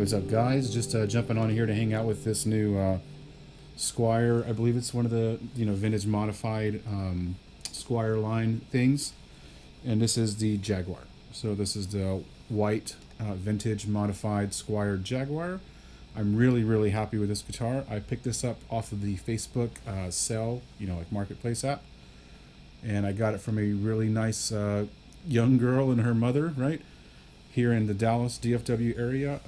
what's up, guys? Just jumping on here to hang out with this new Squier. I believe it's one of the vintage modified Squier line things, and this is the Jaguar. So this is the white vintage modified Squier Jaguar. I'm really happy with this guitar. I picked this up off of the Facebook sale, like marketplace app, and I got it from a really nice young girl and her mother, right? Here in the Dallas DFW area.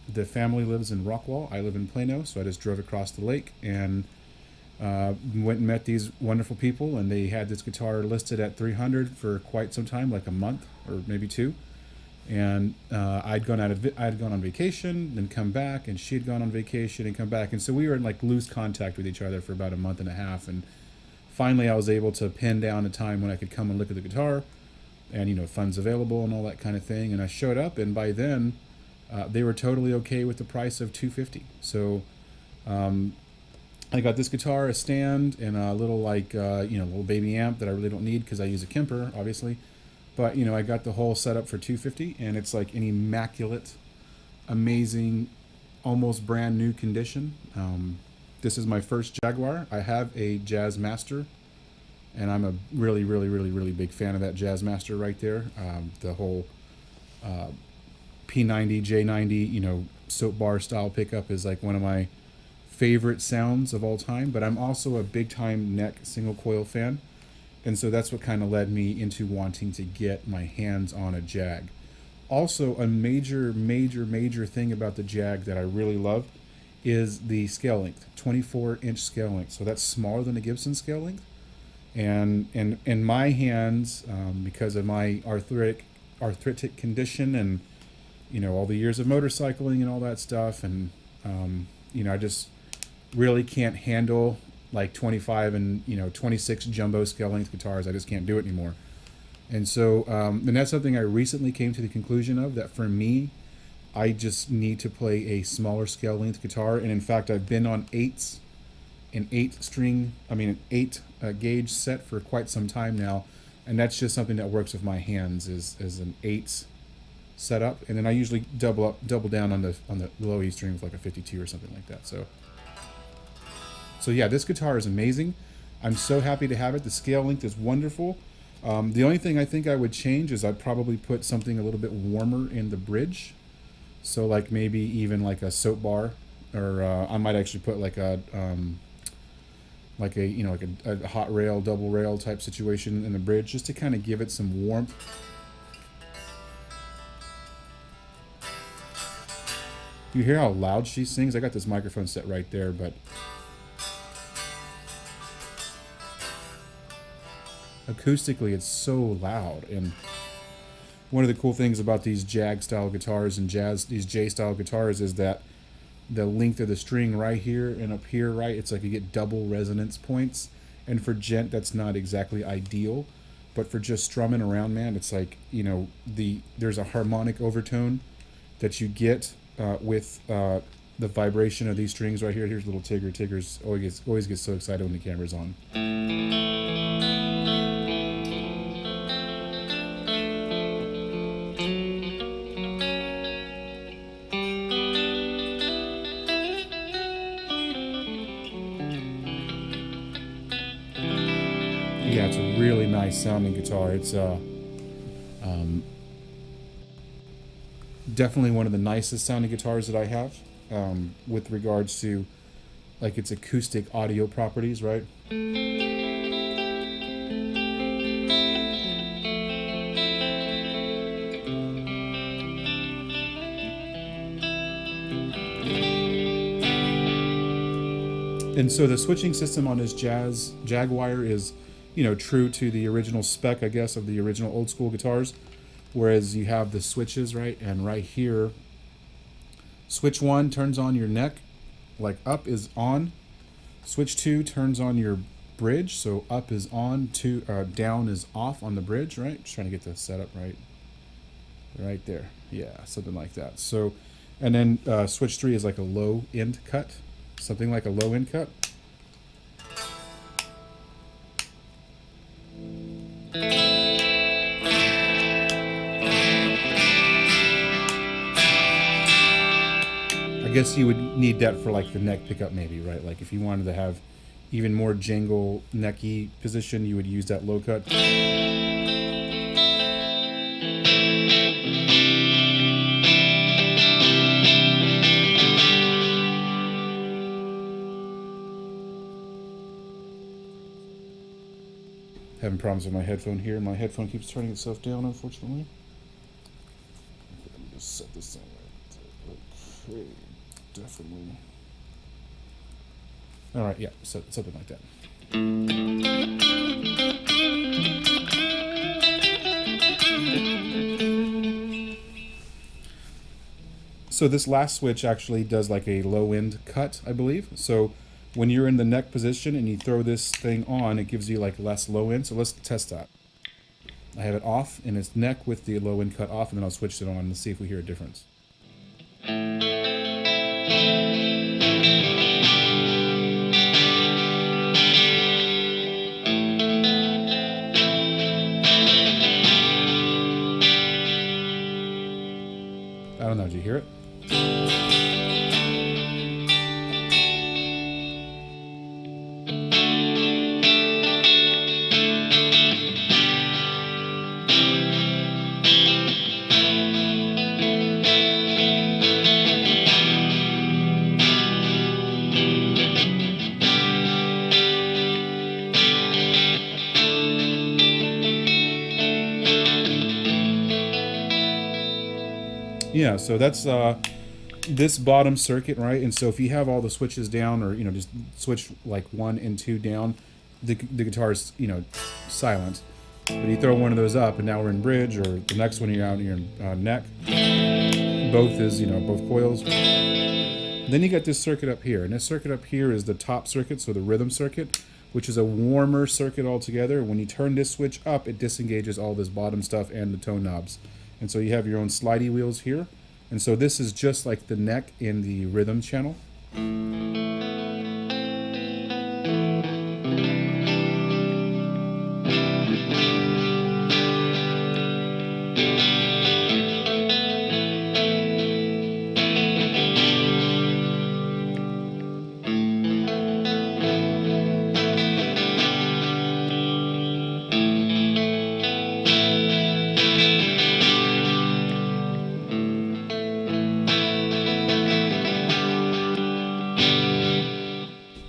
The family lives in Rockwall. I live in Plano, so I just drove across the lake and went and met these wonderful people, and they had this guitar listed at $300 for quite some time, like a month or maybe two. And I'd gone on vacation, then come back, and she had gone on vacation and come back, and so we were in like loose contact with each other for about a month and a half. And finally, I was able to pin down a time when I could come and look at the guitar, and funds available and all that kind of thing. And I showed up, and by then they were totally okay with the price of $250. So I got this guitar, a stand, and a little little baby amp that I really don't need because I use a Kemper, obviously. But I got the whole setup for $250, and it's like an immaculate, amazing, almost brand new condition. This is my first Jaguar. I have a Jazz Master, and I'm a really big fan of that Jazz Master right there. The whole P90, J90, soap bar style pickup is like one of my favorite sounds of all time. But I'm also a big time neck single coil fan, and so that's what kind of led me into wanting to get my hands on a Jag. Also, a major thing about the Jag that I really love is the scale length, 24-inch scale length. So that's smaller than a Gibson scale length. And in my hands, because of my arthritic condition, and all the years of motorcycling and all that stuff, and I just really can't handle like 25 and 26 jumbo scale length guitars. I just can't do it anymore. And so and that's something I recently came to the conclusion of, that for me, I just need to play a smaller scale length guitar. And in fact, I've been on an 8 gauge set for quite some time now, and that's just something that works with my hands, is an 8 setup. And then I usually double down on the low E string with like a 52 or something like that. So yeah, this guitar is amazing. I'm so happy to have it. The scale length is wonderful. The only thing I think I would change is I'd probably put something a little bit warmer in the bridge. So like maybe even like a soap bar, or I might actually put like a hot rail, double rail type situation in the bridge, just to kind of give it some warmth. You hear how loud she sings? I got this microphone set right there, but acoustically it's so loud. And one of the cool things about these Jag style guitars and these J style guitars is that the length of the string right here and up here, right, it's like you get double resonance points. And for gent, that's not exactly ideal, but for just strumming around, man, it's like, there's a harmonic overtone that you get with the vibration of these strings right here. Here's little Tigger. Tigger's always gets so excited when the camera's on. Yeah, it's a really nice sounding guitar. It's definitely one of the nicest sounding guitars that I have, with regards to like its acoustic audio properties, right? And so the switching system on this Jaguar is, true to the original spec, I guess, of the original old school guitars. Whereas you have the switches, right? And right here, switch 1 turns on your neck, like up is on. Switch 2 turns on your bridge, so up is on, down is off on the bridge, right? Just trying to get the setup right there. Yeah, something like that. So, and then switch 3 is like a low end cut, something like a low end cut. guess you would need that for like the neck pickup maybe, right? Like if you wanted to have even more jangle necky position, you would use that low cut. Having problems with my headphone here. My headphone keeps turning itself down, unfortunately. Let me just set this thing right. Okay, definitely. All right, yeah, something like that. So this last switch actually does like a low end cut, I believe. So when you're in the neck position and you throw this thing on, it gives you like less low end. So let's test that. I have it off and it's neck with the low end cut off, and then I'll switch it on and see if we hear a difference. I don't know, did you hear it? Yeah, so that's this bottom circuit, right? And so if you have all the switches down, or just switch like 1 and 2 down, the guitar is silent. But you throw one of those up, and now we're in bridge, or the next one you're out in your neck. Both is both coils. Then you got this circuit up here, and this circuit up here is the top circuit, so the rhythm circuit, which is a warmer circuit altogether. When you turn this switch up, it disengages all this bottom stuff and the tone knobs. And so you have your own slidey wheels here. And so this is just like the neck in the rhythm channel.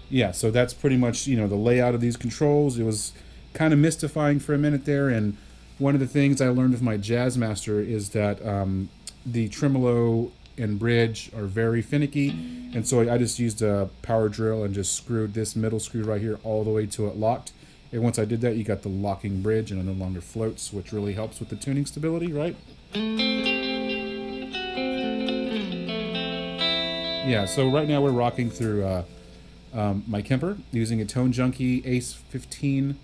Yeah, so that's pretty much, the layout of these controls. It was kind of mystifying for a minute there, and one of the things I learned with my Jazz Master is that the tremolo and bridge are very finicky, and so I just used a power drill and just screwed this middle screw right here all the way till it locked. And once I did that, you got the locking bridge, and it no longer floats, which really helps with the tuning stability, right? Yeah, so right now we're rocking through my Kemper using a Tone Junkie Ace 15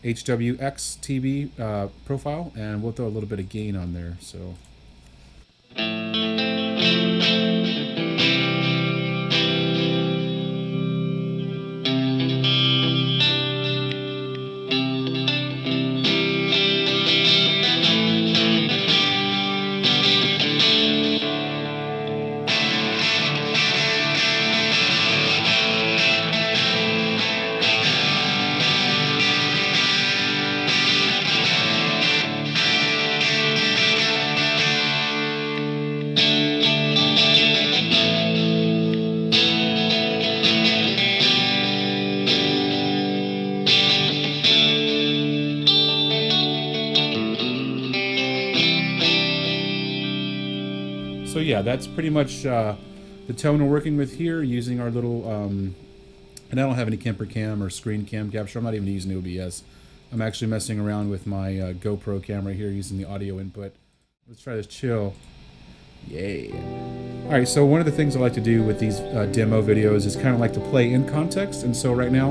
HWX TB profile, and we'll throw a little bit of gain on there. So. So yeah, that's pretty much the tone we're working with here, using our little, and I don't have any Kemper cam or screen cam capture. I'm not even using OBS. I'm actually messing around with my GoPro camera here using the audio input. Let's try this chill. Yay. All right, so one of the things I like to do with these demo videos is kind of like to play in context. And so right now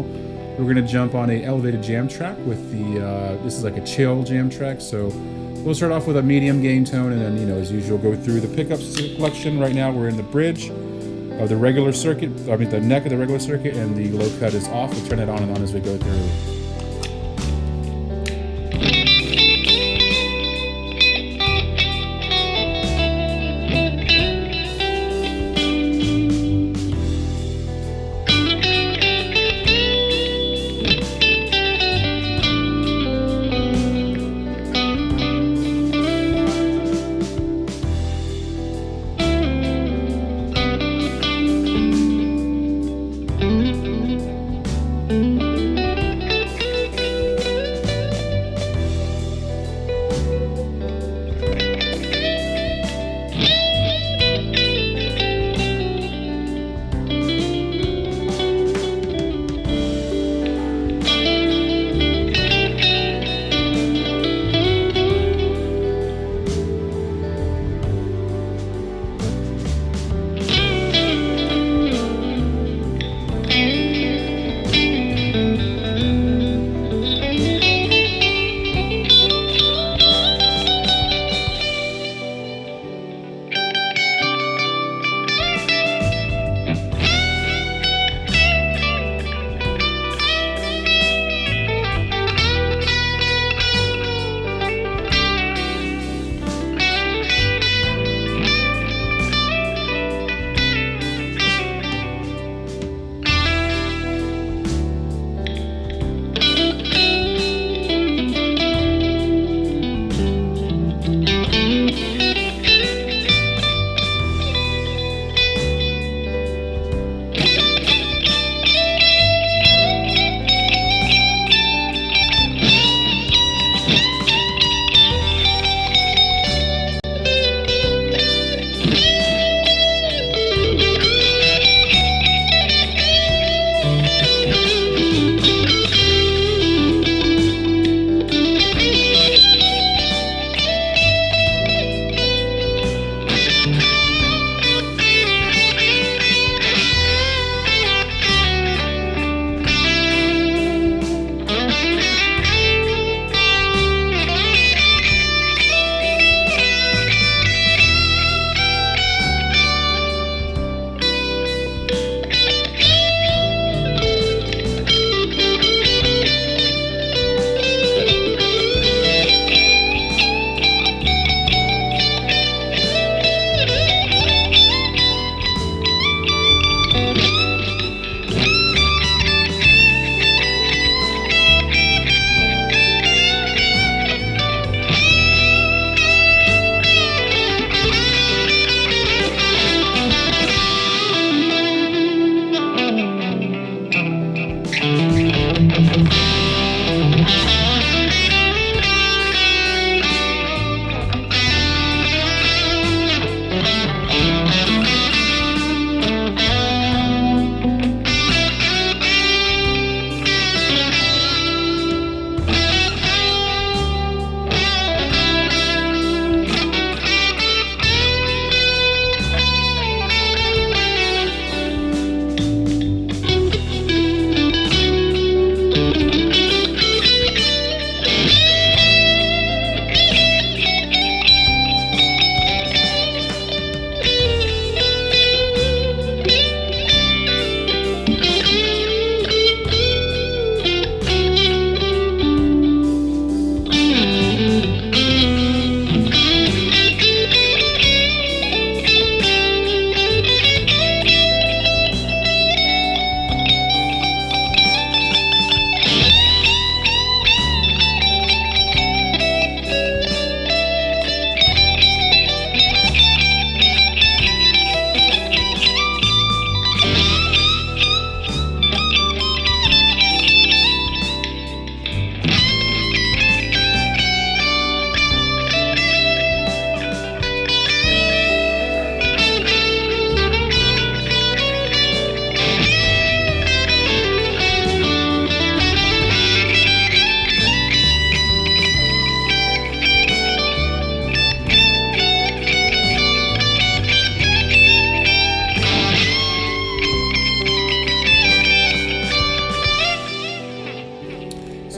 we're going to jump on a elevated jam track with the, this is like a chill jam track. So we'll start off with a medium gain tone, and then, as usual, go through the pickup selection. Right now we're in the bridge of the regular circuit, the neck of the regular circuit, and the low cut is off. We'll turn it on and on as we go through.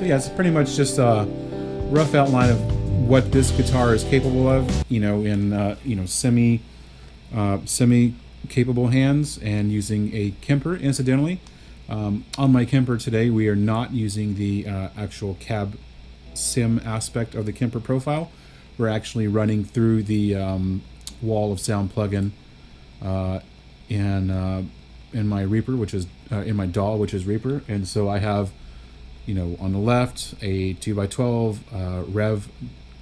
yeah, it's pretty much just a rough outline of what this guitar is capable of, in semi capable hands, and using a Kemper. Incidentally, on my Kemper today, we are not using the actual cab sim aspect of the Kemper profile. We're actually running through the wall of sound plugin in my Reapor, which is in my DAW, which is Reapor. And so I have, on the left a 2x12 rev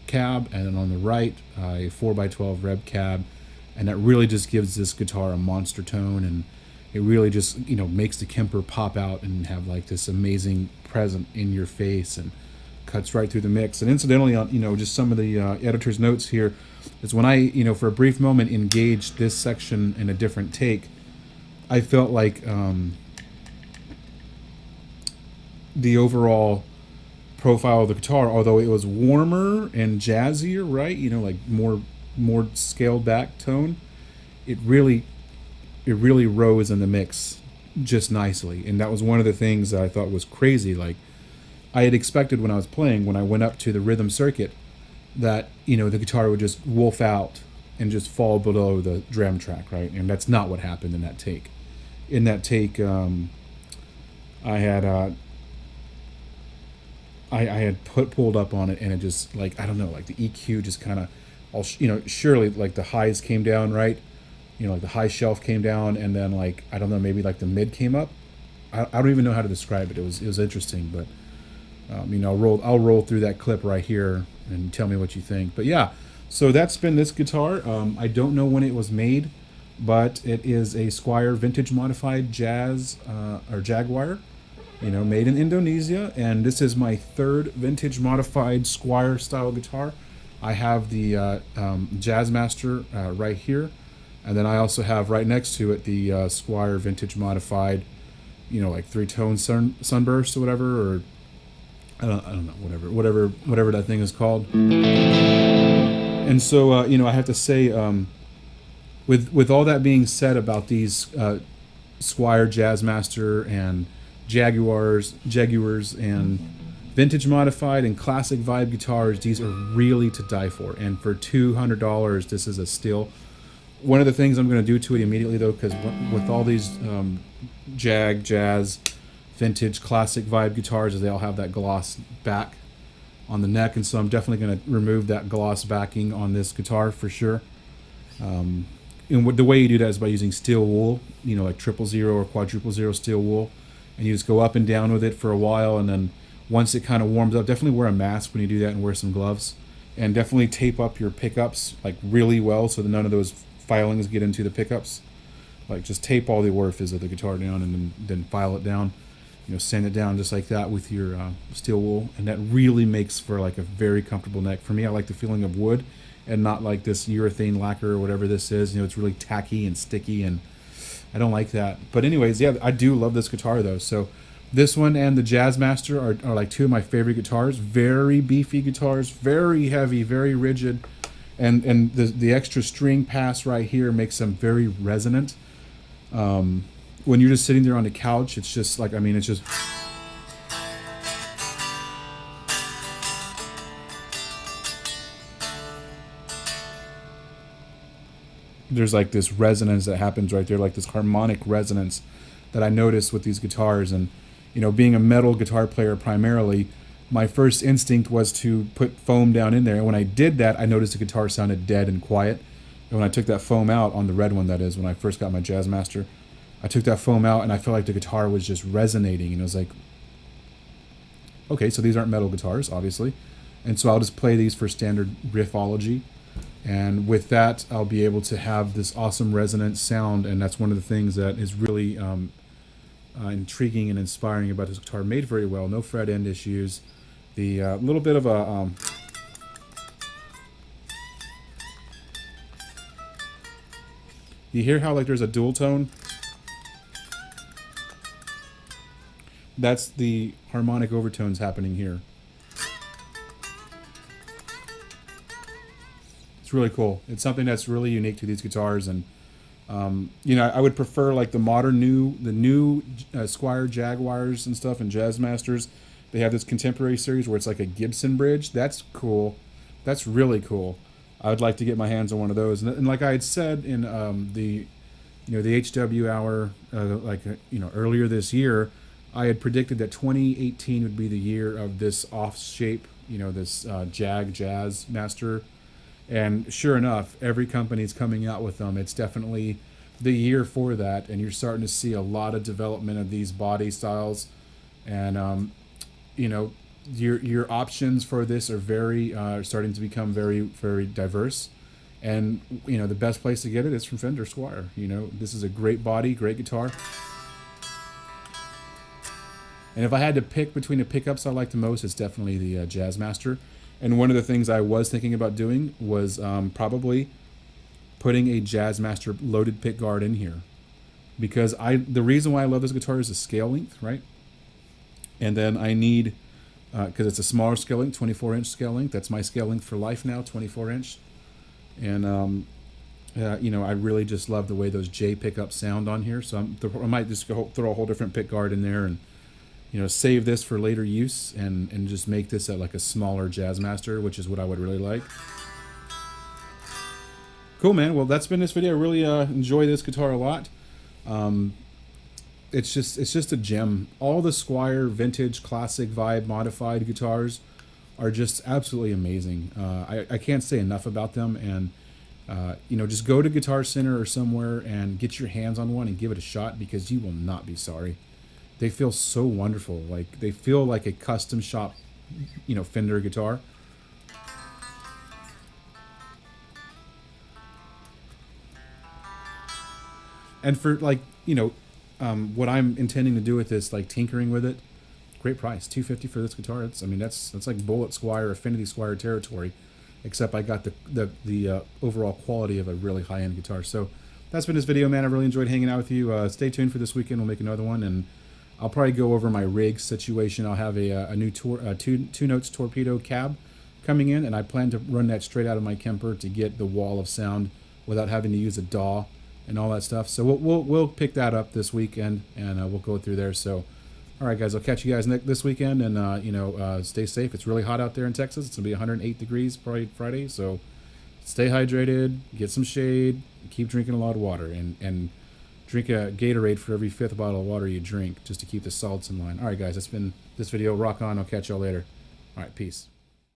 cab, and then on the right a 4x12 rev cab, and that really just gives this guitar a monster tone, and it really just makes the Kemper pop out and have like this amazing present in your face, and cuts right through the mix. And incidentally, on just some of the editor's notes here is when I for a brief moment engaged this section in a different take, I felt like the overall profile of the guitar, although it was warmer and jazzier, right, like more scaled back tone, it really rose in the mix just nicely. And that was one of the things that I thought was crazy. Like, I had expected when I was playing, when I went up to the rhythm circuit, that the guitar would just wolf out and just fall below the drum track, right? And that's not what happened in that take. In that take, I had pulled up on it, and it just, like, I don't know, like the EQ just kind of, surely like the highs came down, right? Like the high shelf came down, and then, like, I don't know, maybe like the mid came up. I don't even know how to describe it. It was interesting, but I'll roll through that clip right here and tell me what you think. But yeah, so that's been this guitar. I don't know when it was made, but it is a Squier vintage modified Jaguar, made in Indonesia, and this is my third vintage modified Squier style guitar. I have the Jazzmaster right here, and then I also have right next to it the Squier vintage modified, like three-tone sunburst or whatever, or I don't know, whatever that thing is called. And so I have to say, with all that being said about these Squier Jazzmaster and Jaguars and vintage modified and classic vibe guitars, these are really to die for. And for $200, this is a steal. One of the things I'm going to do to it immediately, though, because with all these jazz, vintage, classic vibe guitars, is they all have that gloss back on the neck, and so I'm definitely going to remove that gloss backing on this guitar for sure. And the way you do that is by using steel wool, like 000 or quadruple zero steel wool, and you just go up and down with it for a while, and then once it kind of warms up, definitely wear a mask when you do that, and wear some gloves, and definitely tape up your pickups like really well so that none of those filings get into the pickups. Like, just tape all the orifices of the guitar down, and then file it down, sand it down just like that with your steel wool, and that really makes for like a very comfortable neck. For me, I like the feeling of wood and not like this urethane lacquer or whatever this is. It's really tacky and sticky, and I don't like that. But anyways, yeah, I do love this guitar though. So this one and the Jazzmaster are like two of my favorite guitars. Very beefy guitars, very heavy, very rigid, and the extra string pass right here makes them very resonant. When you're just sitting there on the couch, it's just like, it's just, there's like this resonance that happens right there, like this harmonic resonance that I notice with these guitars. And being a metal guitar player primarily, my first instinct was to put foam down in there, and when I did that, I noticed the guitar sounded dead and quiet. And when I took that foam out on the red one, that is, when I first got my Jazzmaster, I took that foam out, and I felt like the guitar was just resonating, and I was like, okay, so these aren't metal guitars, obviously, and so I'll just play these for standard riffology, and with that, I'll be able to have this awesome resonant sound. And that's one of the things that is really intriguing and inspiring about this guitar. Made very well, no fret end issues. The little bit of a you hear how like there's a dual tone? That's the harmonic overtones happening here. It's really cool. It's something that's really unique to these guitars, and I would prefer like the new Squier Jaguars and stuff and Jazzmasters. They have this contemporary series where it's like a Gibson bridge. That's cool. That's really cool. I would like to get my hands on one of those. And like I had said in the HW hour, earlier this year, I had predicted that 2018 would be the year of this off shape, this Jazz Master. And sure enough, every company's coming out with them. It's definitely the year for that, and you're starting to see a lot of development of these body styles, and your options for this are very starting to become very, very diverse. And the best place to get it is from Fender Squier. This is a great body, great guitar. And if I had to pick between the pickups I like the most, it's definitely the Jazz Master. And one of the things I was thinking about doing was probably putting a Jazz Master loaded pick guard in here, because the reason why I love this guitar is the scale length, right? And then I need, because it's a smaller scale length, 24-inch scale length. That's my scale length for life now, 24-inch. And I really just love the way those J pickups sound on here. So I might just throw a whole different pick guard in there and save this for later use and just make this like a smaller Jazz Master, which is what I would really like. Cool, man. Well, that's been this video. I really enjoy this guitar a lot. It's just a gem. All the Squier vintage, classic vibe, modified guitars are just absolutely amazing. I can't say enough about them. And just go to Guitar Center or somewhere and get your hands on one and give it a shot, because you will not be sorry. They feel so wonderful. Like, they feel like a custom shop, Fender guitar. And for what I'm intending to do with this, like tinkering with it, great price, $250 for this guitar. That's like Bullet Squier, Affinity Squier territory, except I got the overall quality of a really high-end guitar. So that's been this video, man. I really enjoyed hanging out with you. Stay tuned for this weekend. We'll make another one, and I'll probably go over my rig situation. I'll have a new two Notes Torpedo cab coming in, and I plan to run that straight out of my Kemper to get the wall of sound without having to use a DAW and all that stuff. So we'll pick that up this weekend, and we'll go through there. So, all right, guys, I'll catch you guys this weekend, and stay safe. It's really hot out there in Texas. It's gonna be 108 degrees probably Friday. So stay hydrated, get some shade, keep drinking a lot of water, and drink a Gatorade for every 5th bottle of water you drink, just to keep the salts in line. All right, guys, that's been this video. Rock on. I'll catch y'all later. All right, peace.